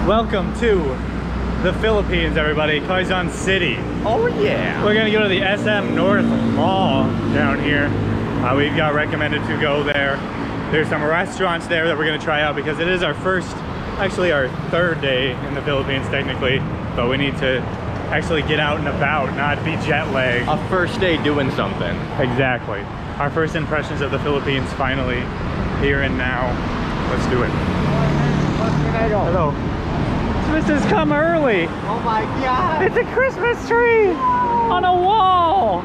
Welcome to the Philippines, everybody. Quezon City. Oh yeah. We're gonna go to the SM North Mall down here. We've got recommended to go there. There's some restaurants there that we're gonna try out because it is our first, actually our third day in the Philippines technically, but we need to actually get out and about, not be jet lagged. A first day doing something. Exactly. Our first impressions of the Philippines finally here and now. Let's do it. Hello. Christmas has come early. Oh my god. It's a Christmas tree on a wall.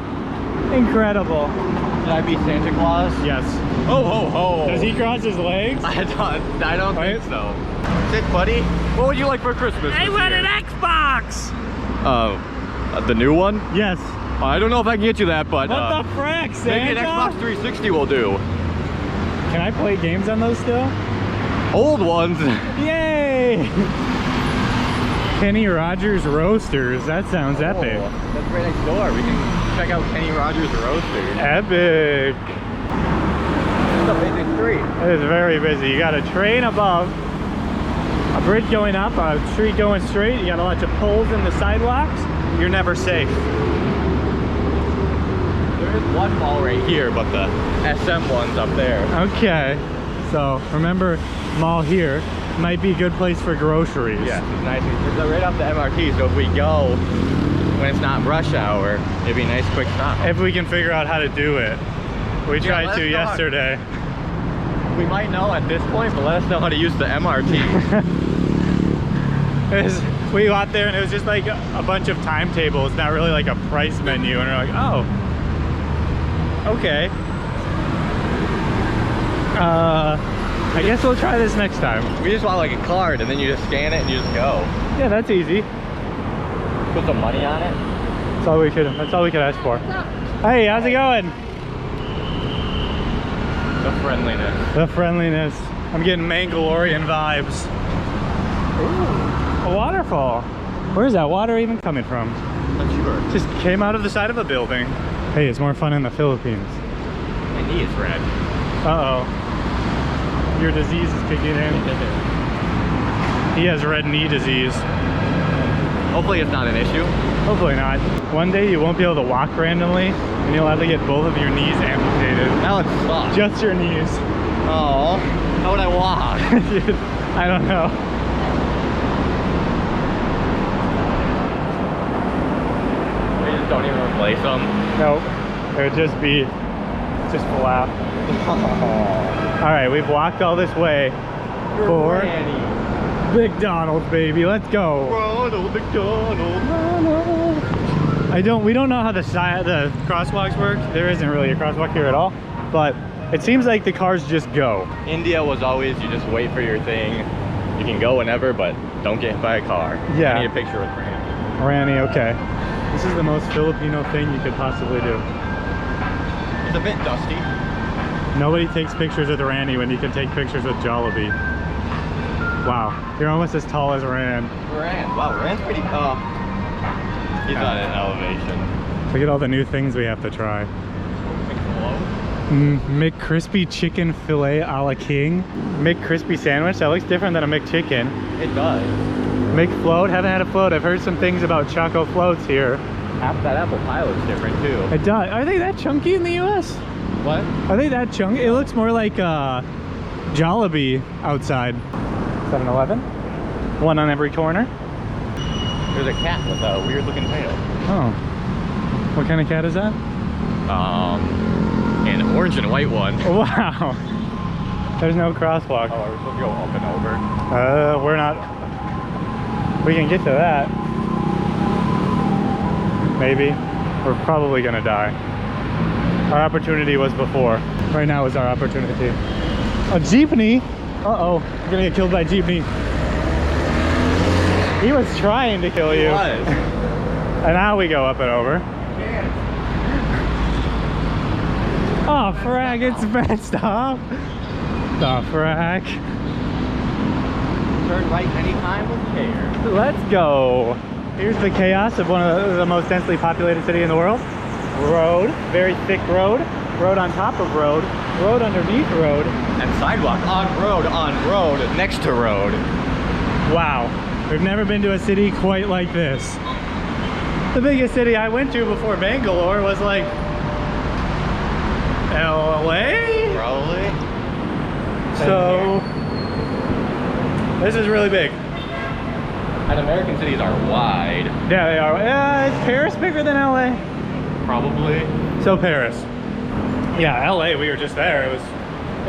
Incredible. Should I be Santa Claus? Yes. Ho ho ho. Does he cross his legs? I don't think so. Sit, buddy. What would you like for Christmas? I want an Xbox. The new one? Yes. I don't know if I can get you that, but what the frick, Santa? maybe an Xbox 360 will do. Can I play games on those still? Old ones. Yay! Kenny Rogers Roasters. That sounds epic. That's right next door. We can check out Kenny Rogers Roasters. Epic. It's a busy street. It is very busy. You got a train above, a bridge going up, a street going straight. You got a bunch of poles in the sidewalks. You're never safe. There is one mall right here, but the SM one's up there. Okay. So remember, mall here might be a good place for groceries. Yeah, it's nice. It's right off the MRT, so if we go when it's not rush hour, it'd be a nice quick stop. If we can figure out how to do it. We tried to yesterday. We might know at this point, but let us know how to use the MRT. We got there and it was just like a bunch of timetables, not really like a price menu, and we're like, oh, okay. I guess we'll try this next time. We just want like a card and then you just scan it and you just go. Yeah, that's easy. Put some money on it. That's all we could ask for. Hey, how's it going? The friendliness. The friendliness. I'm getting Mangalorean vibes. Ooh, a waterfall. Where's that water even coming from? Not sure. Just came out of the side of a building. Hey, it's more fun in the Philippines. My knee is red. Uh-oh. Your disease is kicking in. He has red knee disease. Hopefully it's not an issue. Hopefully not. One day you won't be able to walk randomly and you'll have to get both of your knees amputated. That would suck. Just your knees. Oh, how would I walk? Dude, I don't know. They just don't even replace them. Nope. It would just be flat. All right, we've walked all this way for McDonald's, baby. Let's go. Ronald McDonald. We don't know how the crosswalks work. There isn't really a crosswalk here at all, but it seems like the cars just go. India was always, you just wait for your thing. You can go whenever, but don't get hit by a car. Yeah. I need a picture with Randy. Randy, okay. This is the most Filipino thing you could possibly do. It's a bit dusty. Nobody takes pictures with Randy when you can take pictures with Jollibee. Wow, you're almost as tall as Rand. Wow, Rand's pretty tall. He's not in elevation. Look at all the new things we have to try. McCrispy chicken filet a la king. McCrispy sandwich, that looks different than a McChicken. It does. McFloat, haven't had a float. I've heard some things about Choco floats here. That apple pie looks different too. It does. Are they that chunky in the US? What? Are they that chunky? It looks more like Jollibee outside. 7-Eleven. One on every corner. There's a cat with a weird looking tail. Oh. What kind of cat is that? An orange and white one. Wow. There's no crosswalk. Oh, are we supposed to go up and over? We're not. We can get to that. Maybe. We're probably gonna die. Our opportunity was before. Right now is our opportunity. A jeepney? Uh-oh. We're gonna get killed by a jeepney. He was trying to kill you. He was. And now we go up and over. Oh, frag, it's bad. Stop. The frag. Turn right anytime with care. Let's go. Here's the chaos of one of the most densely populated city in the world. Road, very thick road. Road on top of road. Road underneath road. And sidewalk on road, next to road. Wow. We've never been to a city quite like this. The biggest city I went to before Bangalore was like LA? Probably. So this is really big. And American cities are wide. Yeah, they are. Yeah, is Paris bigger than LA? Probably. So Paris. Yeah, LA, we were just there. It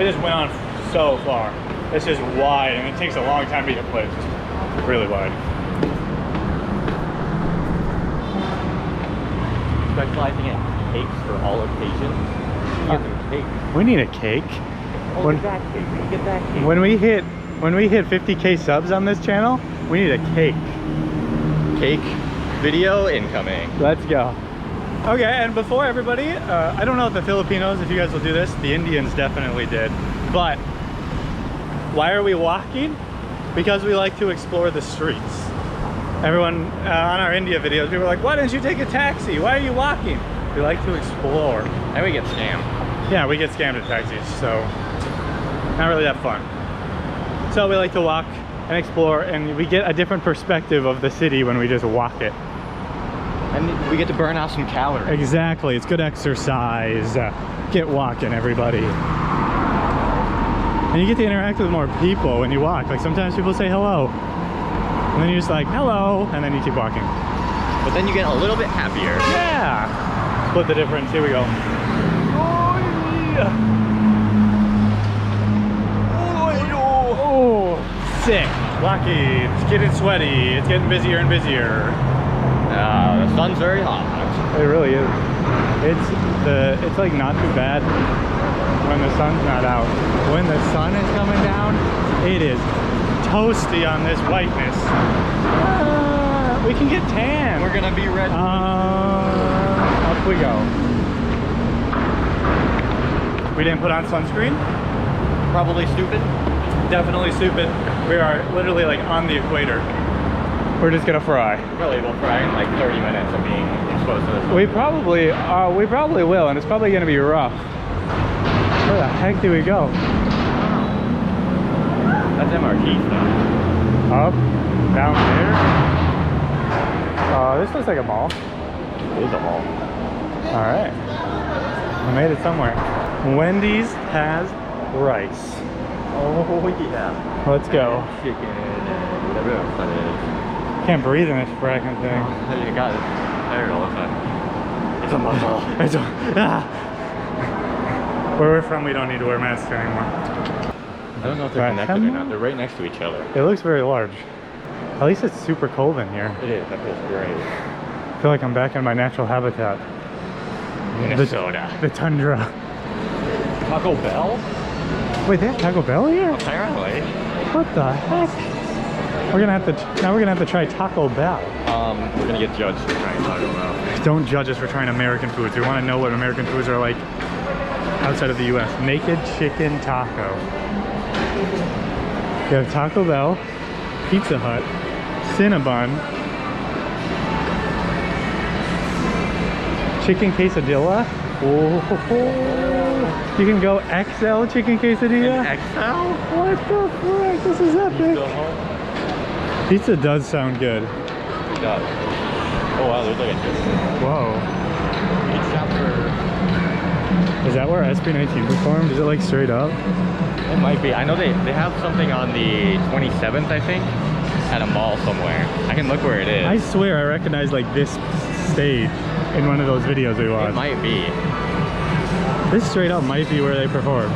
just went on so far. It's just wide, and it takes a long time to get a place. It's really wide. Specializing in cakes for all occasions. Get some cake. We need a cake. Oh, When- get that cake. Get that cake. When we hit 50K subs on this channel, we need a cake. Cake video incoming. Let's go. Okay, and before everybody, I don't know if the Filipinos, if you guys will do this, the Indians definitely did. But why are we walking? Because we like to explore the streets. Everyone on our India videos, people are like, why didn't you take a taxi? Why are you walking? We like to explore. And we get scammed. Yeah, we get scammed at taxis, so not really that fun. So we like to walk and explore, and we get a different perspective of the city when we just walk it. And we get to burn out some calories. Exactly, it's good exercise. Get walking, everybody. And you get to interact with more people when you walk. Like sometimes people say hello, and then you're just like, hello, and then you keep walking. But then you get a little bit happier. Yeah! Split the difference, here we go. Oh, yeah. Oh, sick. Walking, it's getting sweaty, it's getting busier and busier. The sun's very hot. It really is. It's like not too bad when the sun's not out. When the sun is coming down, it is toasty on this whiteness. We can get tan. We're gonna be red. Up we go. We didn't put on sunscreen? Probably stupid. Definitely stupid. We are literally like on the equator. We're just gonna fry. Really, we'll fry in like 30 minutes of being exposed to this. We probably will, and it's probably gonna be rough. Where the heck do we go? That's MRT stuff. Up, down there. This looks like a mall. It is a mall. All right, we made it somewhere. Wendy's has rice. Oh yeah. Let's go. Chicken. Whatever that is. Can't breathe in this fracking thing. You got it. Tired all the time. It's a muscle. Where we're from, we don't need to wear masks anymore. I don't know if they're connected or not. They're right next to each other. It looks very large. At least it's super cold in here. It is. That feels great. I feel like I'm back in my natural habitat. Minnesota. The tundra. Taco Bell? Wait, they have Taco Bell here? Apparently. What the heck? We're gonna have to try Taco Bell. We're gonna get judged for trying Taco Bell. Don't judge us for trying American foods. We want to know what American foods are like outside of the U.S. Naked chicken taco. You have Taco Bell, Pizza Hut, Cinnabon, chicken quesadilla. Oh, you can go XL chicken quesadilla. XL? What the frick? This is epic. Pizza does sound good. It does. Oh wow, there's like a Whoa. shop for... Is that where SB19 performed? Is it like straight up? It might be. I know they have something on the 27th, I think, at a mall somewhere. I can look where it is. I swear I recognize like this stage in one of those videos we watched. It might be. This straight up might be where they perform.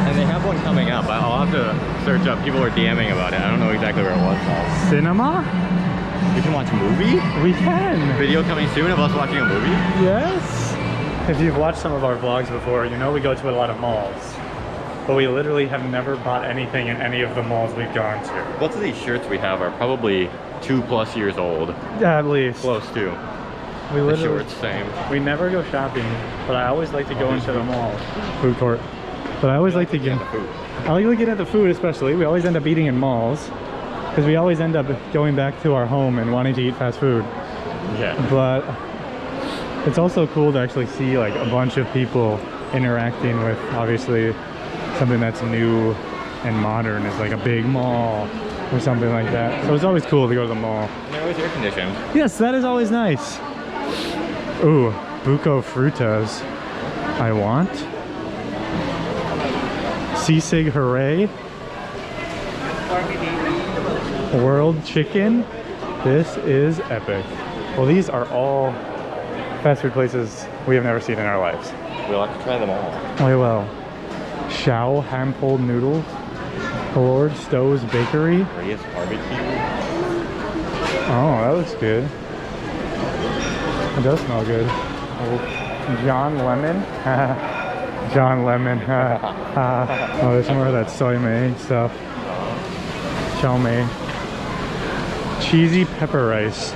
And they have one coming up. I'll have to search up. People were DMing about it. I don't know exactly where it was though. Cinema? We can watch a movie? We can. Video coming soon of us watching a movie? Yes. If you've watched some of our vlogs before, you know we go to a lot of malls. But we literally have never bought anything in any of the malls we've gone to. Both of these shirts we have are probably 2+ years old. At least. Close to. We The literally, shorts, same. we never go shopping, but I always like to go into the mall. Food court. But I always like to get... food. I like looking at the food especially. We always end up eating in malls. Because we always end up going back to our home and wanting to eat fast food. Yeah. But it's also cool to actually see like a bunch of people interacting with obviously something that's new and modern is like a big mall. or something like that. So it's always cool to go to the mall. They're always air conditioned. Yes, that is always nice. Ooh, buco frutas. I want. Sisig hooray. World chicken. This is epic. Well, these are all fast food places we have never seen in our lives. We'll have to try them all. We will. Shao hand-pulled noodles. Lord Stowe's Bakery. Reyes barbecue. Oh, that looks good. It does smell good. Oh, John Lemon. John Lemon. Oh, there's some more of that soy mein stuff. Chow mein. Cheesy pepper rice.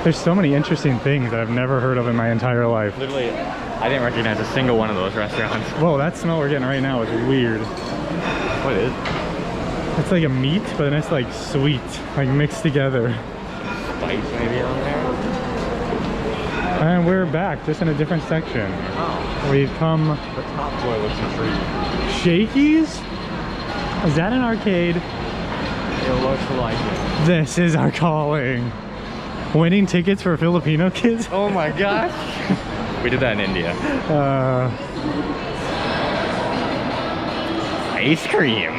There's so many interesting things that I've never heard of in my entire life. Literally, I didn't recognize a single one of those restaurants. Whoa, that smell we're getting right now is weird. What is? It's like a meat, but then it's like sweet, like mixed together. Spice maybe on there? And we're back, just in a different section. Oh. We've come... The top floor looks intriguing. Shakey's? Is that an arcade? It looks like it. This is our calling. Winning tickets for Filipino kids? Oh my gosh. We did that in India. Ice cream.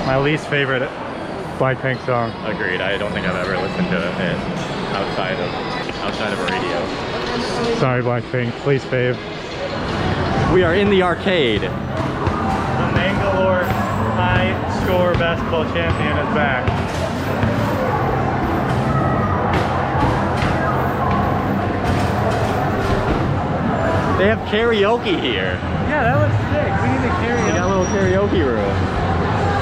My least favorite Blackpink song. Agreed. I don't think I've ever listened to it outside of a radio. Sorry, Blackpink. Please fave. We are in the arcade. The Mangalore high score basketball champion is back. They have karaoke here. Yeah, that looks sick. We need to carry They got a little karaoke room.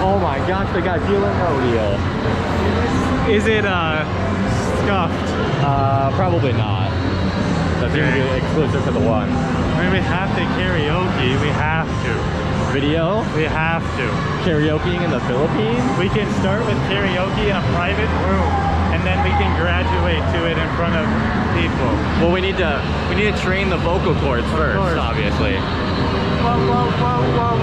Oh my gosh, they got Deal or No Deal. Is it scuffed? Probably not. That's usually exclusive to the one. I mean, we have to karaoke. We have to. Video? We have to. Karaokeing in the Philippines? We can start with karaoke in a private room, and then we can graduate to it in front of people. Well, we need to train the vocal cords first, obviously.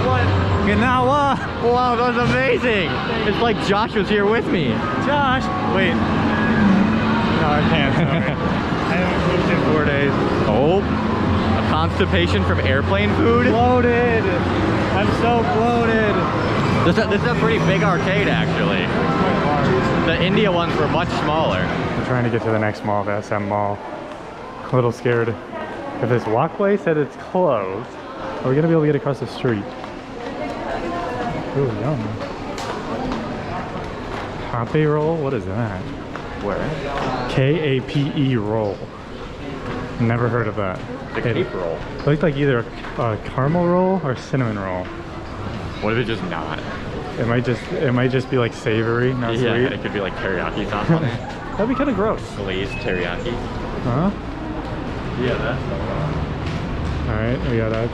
What? Ginawa! Wow, that was amazing! It's like Josh was here with me. Josh! Wait. No, I can't. Sorry. I haven't moved in 4 days. Oh, a constipation from airplane food? Bloated! I'm so bloated! This is a pretty big arcade, actually. The India ones were much smaller. We're trying to get to the next mall, the SM Mall. A little scared. If this walkway said it's closed, are we gonna be able to get across the street? Ooh, yum. Kape roll? What is that? Where? K-A-P-E roll. Never heard of that. The cape roll. It looked like either a caramel roll or cinnamon roll. What if it's just not? It might just be like savory, not Yeah, sweet. it could be like teriyaki sauce on it. That'd be kind of gross. Glazed teriyaki. Huh? Yeah, that's the one. All right, we got a.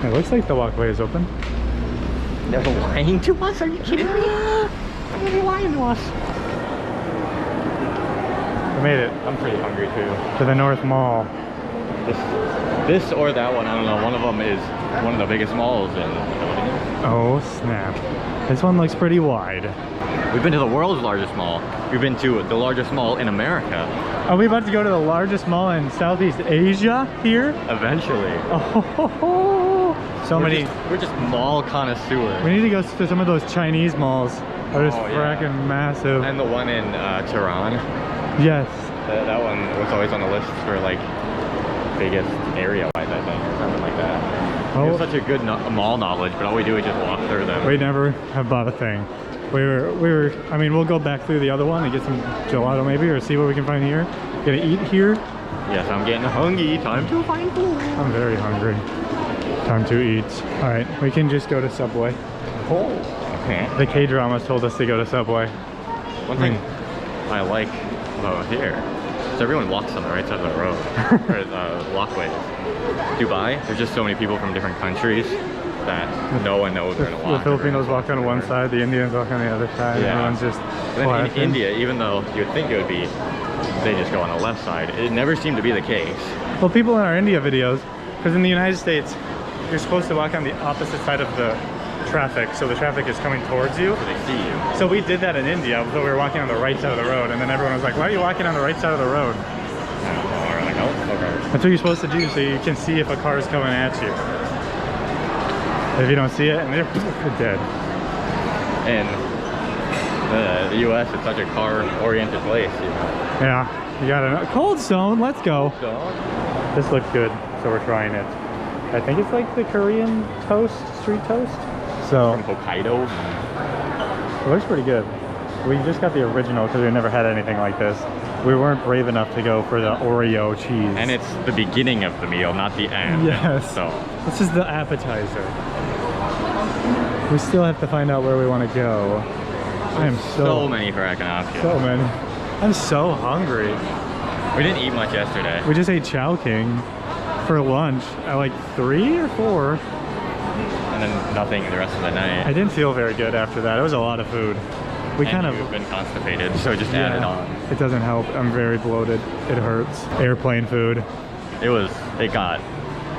It looks like the walkway is open. They're lying to us? Are you kidding me? They're lying to us. We made it I'm pretty hungry too. to the North Mall. This or that one, I don't know. One of them is one of the biggest malls in the Philippines. Oh snap! This one looks pretty wide. We've been to the world's largest mall. We've been to the largest mall in America. Are we about to go to the largest mall in Southeast Asia here? Eventually. Oh, so many. We're just mall connoisseurs. We need to go to some of those Chinese malls. They're just Oh, yeah. fracking massive. And the one in Tehran. Yes. That one was always on the list for like biggest area-wise, I think, or something like that. We have such a good mall knowledge, but all we do is just walk through them. We never have bought a thing. We were. I mean, we'll go back through the other one and get some gelato maybe, or see what we can find here. Gonna eat here. Yes, I'm getting hungry. Time to find food. I'm very hungry. Time to eat. All right, we can just go to Subway. Oh. Okay. The K-dramas told us to go to Subway. One thing I like about here is everyone walks on the right side of the road, or walkways. Dubai, there's just so many people from different countries that no one knows where to walk. The Filipinos walk on one side, the Indians walk on the other side. Yeah. Everyone's just And then in flashing. India, even though you would think it would be, they just go on the left side, it never seemed to be the case. Well, people in our India videos, because in the United States, you're supposed to walk on the opposite side of the traffic, so the traffic is coming towards you. So they see you. So we did that in India, so we were walking on the right side of the road, and then everyone was like, why are you walking on the right side of the road? And we're like, oh, okay. That's what you're supposed to do, so you can see if a car is coming at you. If you don't see it, and they're dead. And the US is such a car-oriented place, you know. Yeah, you gotta know. Cold Stone, let's go. So, This looks good, so we're trying it. I think it's like the Korean toast, street toast. So, from Hokkaido. it looks pretty good. We just got the original because we never had anything like this. We weren't brave enough to go for the Oreo cheese. And it's the beginning of the meal, not the end. Yes. So, this is the appetizer. We still have to find out where we want to go. I am so many cracking options. So many. I'm so hungry. We didn't eat much yesterday. We just ate Chow King for lunch at like 3 or 4. And then nothing the rest of the night. I didn't feel very good after that. It was a lot of food. We and kind of you've been constipated, so just add it on. It doesn't help. I'm very bloated. It hurts. Airplane food. It got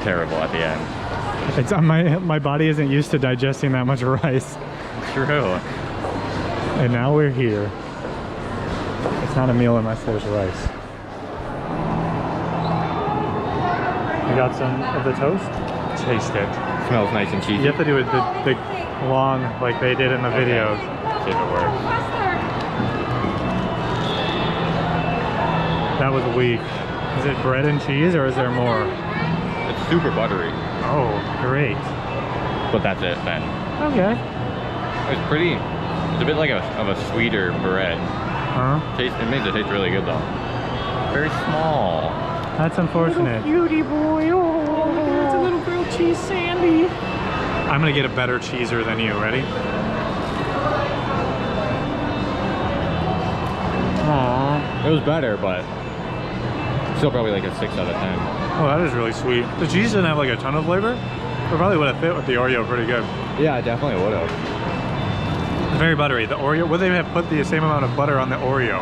terrible at the end. It's my body isn't used to digesting that much rice. True. And now we're here. It's not a meal unless there's rice. You got some of the toast? Taste it. Smells nice and cheesy. You have to do it the long like they did in the videos. See if it works. That was weak. Is it bread and cheese or is there more? It's super buttery. Oh, great. But that's it then. Okay. It's pretty, it's a bit like of a sweeter bread. Huh? It makes it taste really good though. Very small. That's unfortunate. Cutie boy. Oh, it's a little grilled cheese sandy. I'm gonna get a better cheeser than you. Ready? Aww. It was better, but still probably like a 6 out of 10. Oh, that is really sweet. The cheese didn't have like a ton of flavor. It probably would have fit with the Oreo pretty good. Yeah, I definitely would have. Very buttery. The Oreo, would they have put the same amount of butter on the Oreo?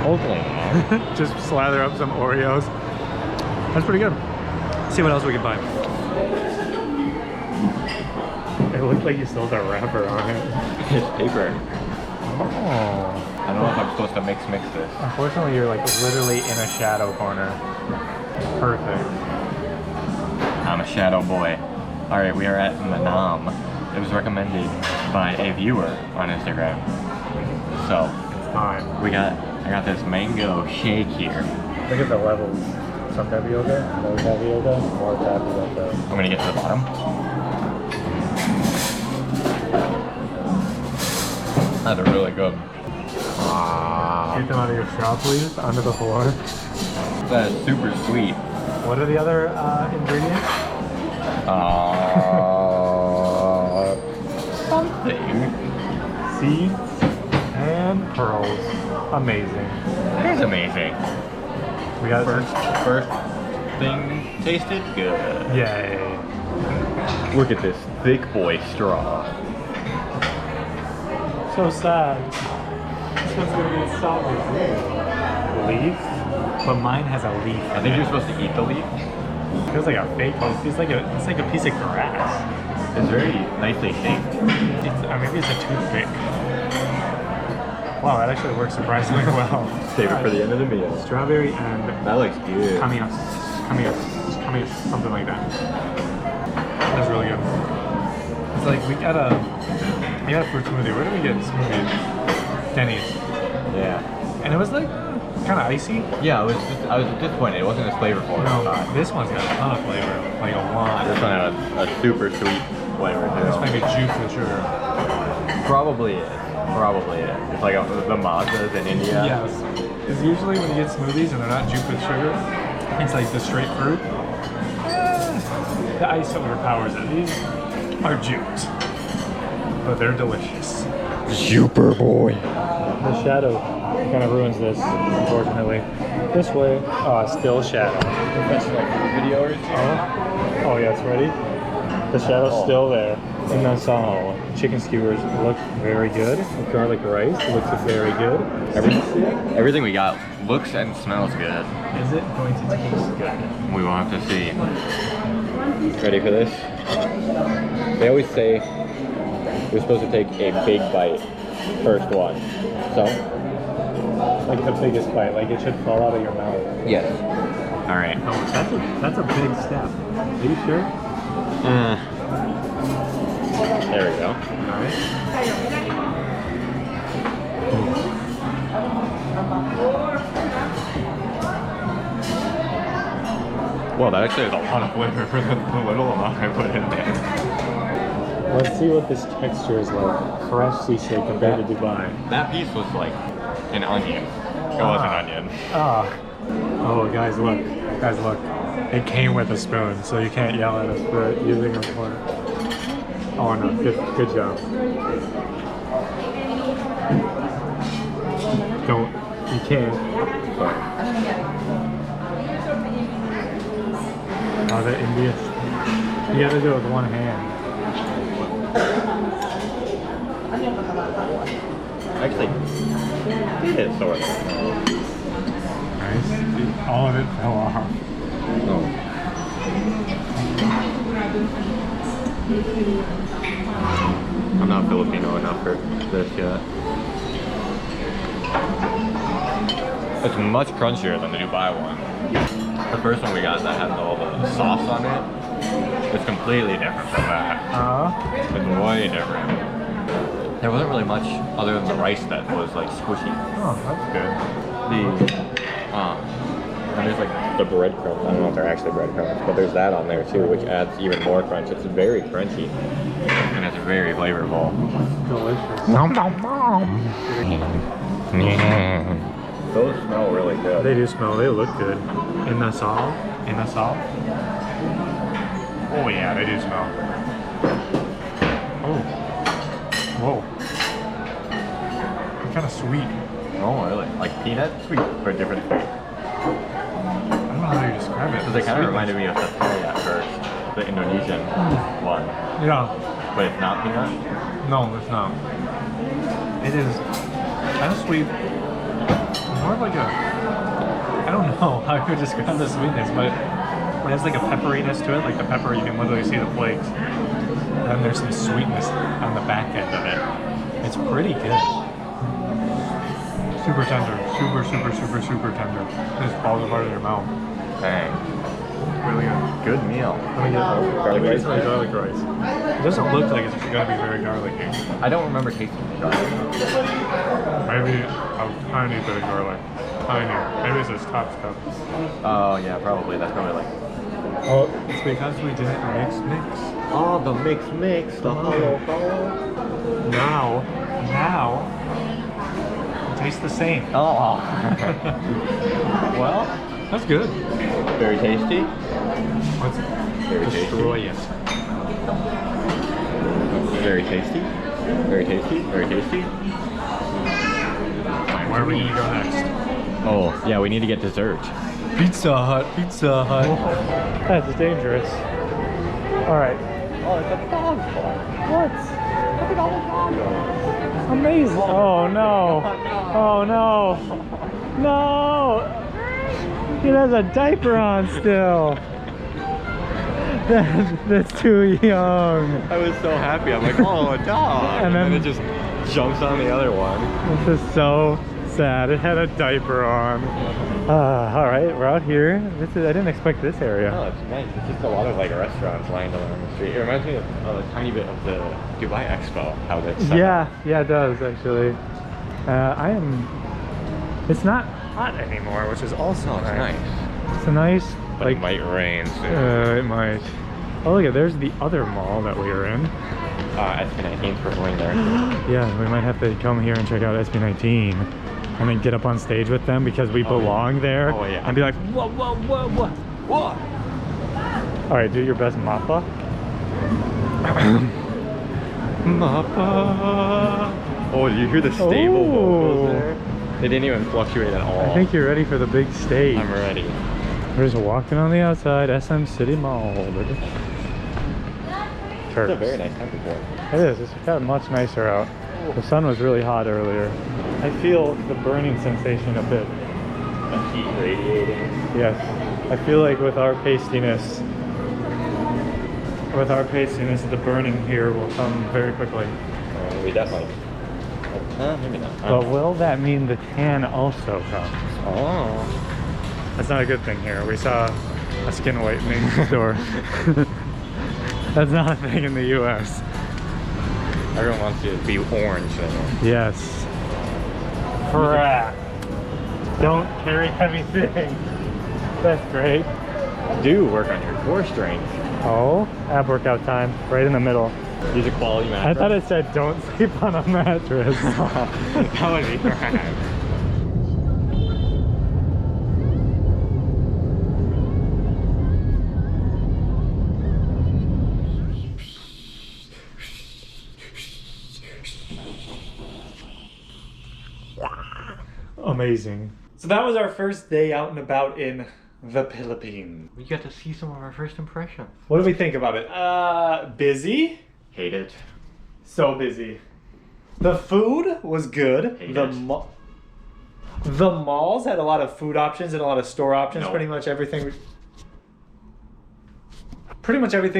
Hopefully not. Just slather up some Oreos. That's pretty good. Let's see what else we can find. It looked like you still had a wrapper on it. It's paper. Oh. I don't know if I'm supposed to mix this. Unfortunately, you're like literally in a shadow corner. Perfect. I'm a shadow boy. Alright, we are at Manam. It was recommended by a viewer on Instagram. So, It's time. I got this mango shake here. Look at the levels. Some tapioca, no tapioca, more tapioca. I'm gonna get to the bottom. That's really good. Get them out of your straw, please, onto the floor. That is super sweet. What are the other ingredients? Something. Seeds and pearls. Amazing. That is amazing. We got First thing tasted good. Yay. Look at this thick boy straw. So sad. This one's gonna be salty. Leaf? But mine has a leaf. I think you're supposed to eat the leaf. It feels like a fake one. It's like a piece of grass. It's very nicely shaped. Maybe it's a toothpick. Wow, that actually works surprisingly well. Save it for the end of the meal. Strawberry and That looks good. kamias, something like that. That's really good. It's like we got a fruit smoothie. Where did we get smoothies? Denny's. Yeah. And it was like kind of icy. Yeah, I was disappointed. It wasn't as flavorful as I No, thought. this one's got a ton of flavor, like a lot. This one had a super sweet flavor This too. might be juice with sugar. Probably is. Probably is. It's like the mazas in India. Yes. Because usually when you get smoothies and they're not juiced with sugar, it's like the straight fruit. The ice overpowers it. These are juiced, but they're delicious. Super boy. The shadow kind of ruins this, unfortunately. This way, still shadow. That's like a video or two. Oh yes, ready? The shadow's still there. And then some chicken skewers look very good. The garlic rice looks very good. Everything we got looks and smells good. Is it going to taste good? We will have to see. Ready for this? They always say You're supposed to take a big bite, first one. So? Like the biggest bite, like it should fall out of your mouth. Yes. All right. Oh, that's a big step. Are you sure? There we go. All right. Well, that actually is a lot of flavor for the little amount I put in there. Let's see what this texture is like. Fresh seashell compared to Dubai. That piece was like an onion. It was an onion. Ah. Oh, guys, look. Guys, look. It came with a spoon, so you can't yell at us for using a fork. Oh no, good job. Don't. You can't. Sorry. Oh, the India. You gotta do it with one hand. Actually, it is sort of. Nice. All of it fell off. No. I'm not Filipino enough for this yet. It's much crunchier than the Dubai one. The first one we got that had all the sauce on it, it's completely different from that. It's way different. There wasn't really much other than the rice that was like squishy. Oh, that's good. And there's like the breadcrumbs. I don't know if they're actually breadcrumbs, but there's that on there too, which adds even more crunch. It's very crunchy and it's very flavorful. Delicious. Nom nom nom. Those smell really good. They do smell. They look good. In the salt. In the salt. Oh yeah, they do smell. Oh. Whoa. They're kind of sweet. Oh really? Like peanut sweet or different sweet? I don't know how you describe it. Because they kind of reminded me of satay at first, the Indonesian one. Yeah. But it's not peanut? No, it's not. It is kind of sweet. More of like a, I don't know how I would describe the sweetness, but it has like a pepperiness to it. Like the pepper, you can literally see the flakes. And then there's some sweetness on the back end of it. It's pretty good. Super tender. Super tender. It just falls apart in your mouth. Dang. Really good. Good meal. Let me get Garlic rice? some garlic rice. It doesn't look like it's gonna be very garlicky. I don't remember tasting the garlic. Maybe a tiny bit of garlic. Tiny. Maybe it's this top stuff. Oh yeah, probably. That's probably like... Oh, it's because we didn't mix. Oh, the mix, the hollow. Now, it tastes the same. Oh. Well, that's good. Very tasty. Let's Very destroy it. Very tasty. Very tasty. Very tasty. Where are we gonna go next? Oh, yeah, we need to get dessert. Pizza Hut. That's dangerous. All right. Oh, it's a dog park. What? Look at all the dogs. Amazing. Oh no. Oh no. No. It has a diaper on still. That's too young. I was so happy. I'm like, oh, a dog. And then it just jumps on the other one. This is so sad. It had a diaper on. All right, we're out here. I didn't expect this area. Oh, it's nice. It's just a lot of like restaurants lined along the street. It reminds me of a tiny bit of the Dubai Expo. How that's set up. Yeah, it does actually. It's not hot anymore, which is also Nice. It's a nice, But it might rain soon. it might. Oh look, there's the other mall that we were in. SB19's performing there. Yeah, we might have to come here and check out SB19 and then get up on stage with them because we belong there. Oh, yeah. And be like, whoa. All right, do your best Mappa. Mappa. Oh, you hear the stable vocals there? They didn't even fluctuate at all. I think you're ready for the big stage. I'm ready. We're just walking on the outside, SM City Mall. Baby. It's a very nice temperature for it. It is. It's got much nicer out. The sun was really hot earlier. I feel the burning sensation a bit. The heat radiating. Yes. I feel like with our pastiness, the burning here will come very quickly. We definitely. Maybe not. But will that mean the tan also comes? Oh. That's not a good thing here. We saw a skin whitening store. That's not a thing in the US. Everyone wants you to be orange. Yes. Frack. Don't carry heavy things. That's great. Do work on your core strength. Oh, ab workout time. Right in the middle. Use a quality I mattress. thought it said don't sleep on a mattress. That would be crap. Amazing. So that was our first day out and about in the Philippines. We got to see some of our first impressions. What do we think about it? Busy? Hate it. So busy. The food was good. Hate the it. The malls had a lot of food options and a lot of store options. No. Pretty much everything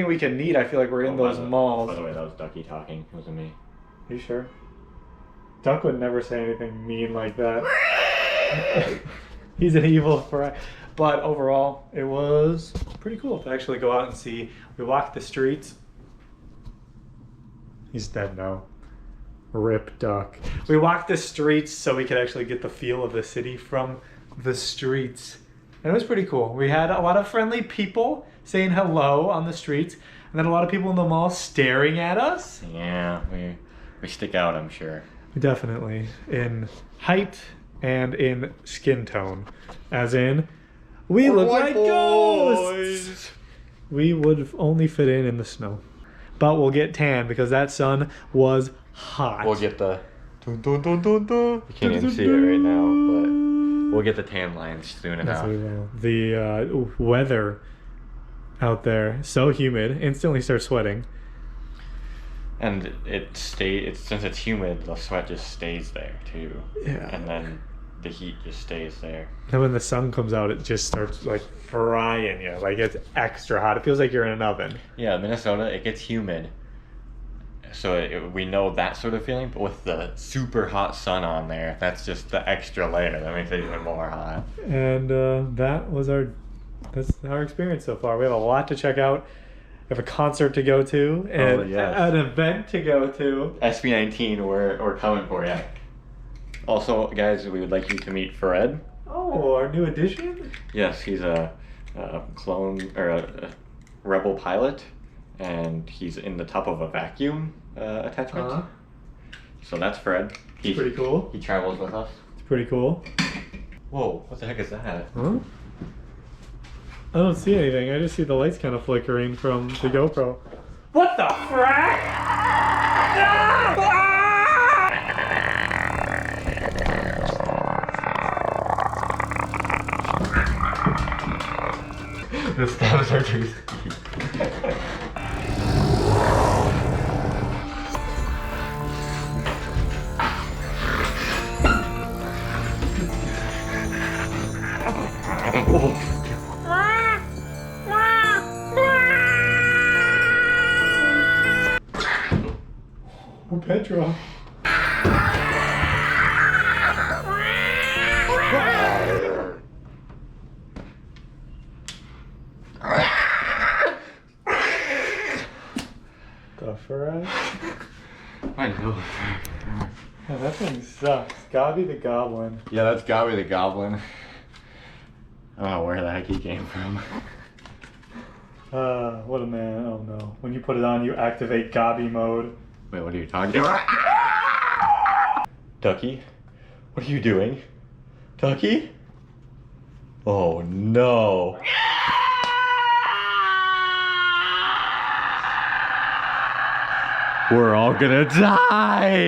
we can need. I feel like we're in those malls. By the way, that was Ducky talking. It wasn't me. Are you sure? Duck would never say anything mean like that. He's an evil fry. But overall, it was pretty cool to actually go out and see. We walked the streets. He's dead now. Rip Duck. We walked the streets so we could actually get the feel of the city from the streets. And it was pretty cool. We had a lot of friendly people saying hello on the streets. And then a lot of people in the mall staring at us. Yeah, we stick out, I'm sure. Definitely. In height and in skin tone. As in, we look like ghosts. We would only fit in the snow. But we'll get tan because that sun was hot. We'll get the dun, dun, dun, dun, dun. You can't even see it right now, but we'll get the tan lines soon enough. Yes, we will. The weather out there, so humid, instantly start sweating. And since it's humid, the sweat just stays there too. Yeah. And then the heat just stays there. And when the sun comes out, it just starts like frying you. Like it's extra hot. It feels like you're in an oven. Yeah, Minnesota, it gets humid. So we know that sort of feeling, but with the super hot sun on there, that's just the extra layer that makes it even more hot. And that's our experience so far. We have a lot to check out. We have a concert to go to and an event to go to. SB19, we're coming for you. Also, guys, we would like you to meet Fred. Oh, our new addition? Yes, he's a clone or a rebel pilot, and he's in the top of a vacuum attachment. So that's Fred. He's pretty cool. He travels with us. It's pretty cool. Whoa, what the heck is that? Huh? I don't see anything. I just see the lights kind of flickering from the GoPro. What the frack? The stabs are too steep. Oh, Petra. The frack? I know. Yeah, that thing sucks. Gobby the Goblin. Yeah, that's Gobby the Goblin. I don't know where the heck he came from. What a man. Oh no. When you put it on, you activate Gobby mode. Wait, what are you talking about? Ducky? What are you doing? Ducky? Oh no. We're all gonna die!